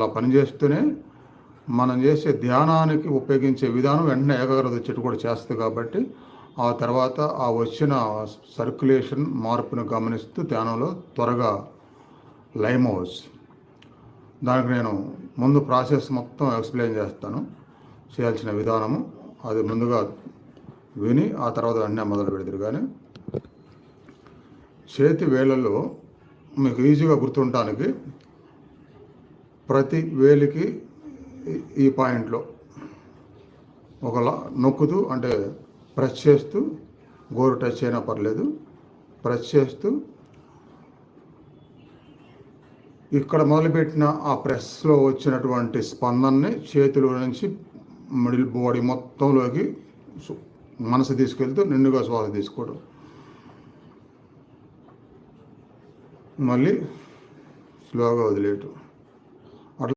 అలా పనిచేస్తూనే మనం చేసే ధ్యానానికి ఉపయోగించే విధానం వెంటనే ఏకాగ్రత వచ్చేట్టు కూడా చేస్తుంది. కాబట్టి ఆ తర్వాత ఆ వచ్చిన సర్క్యులేషన్ మార్పును గమనిస్తూ ధ్యానంలో త్వరగా లైమ్ అవ్వచ్చు. దానికి నేను ముందు ప్రాసెస్ మొత్తం ఎక్స్ప్లెయిన్ చేస్తాను, చేయాల్సిన విధానము. అది ముందుగా విని ఆ తర్వాత వెంటనే మొదలు పెడతారు. కానీ చేతి వేళ్ళల్లో మీకు ఈజీగా గుర్తుండటానికి ప్రతి వేలికి ఈ పాయింట్లో ఒకలా నొక్కుతూ, అంటే ప్రెస్ చేస్తూ, గోరు టచ్ అయినా పర్లేదు, ప్రెస్ చేస్తూ ఇక్కడ మొదలుపెట్టిన ఆ ప్రెస్లో వచ్చినటువంటి స్పందనని చేతిలో నుంచి మిడిల్ బాడీ మొత్తంలోకి మనసు తీసుకెళ్తూ నిండుగా శ్వాస తీసుకోవడం. మళ్ళీ స్లోగా వదిలేయటం.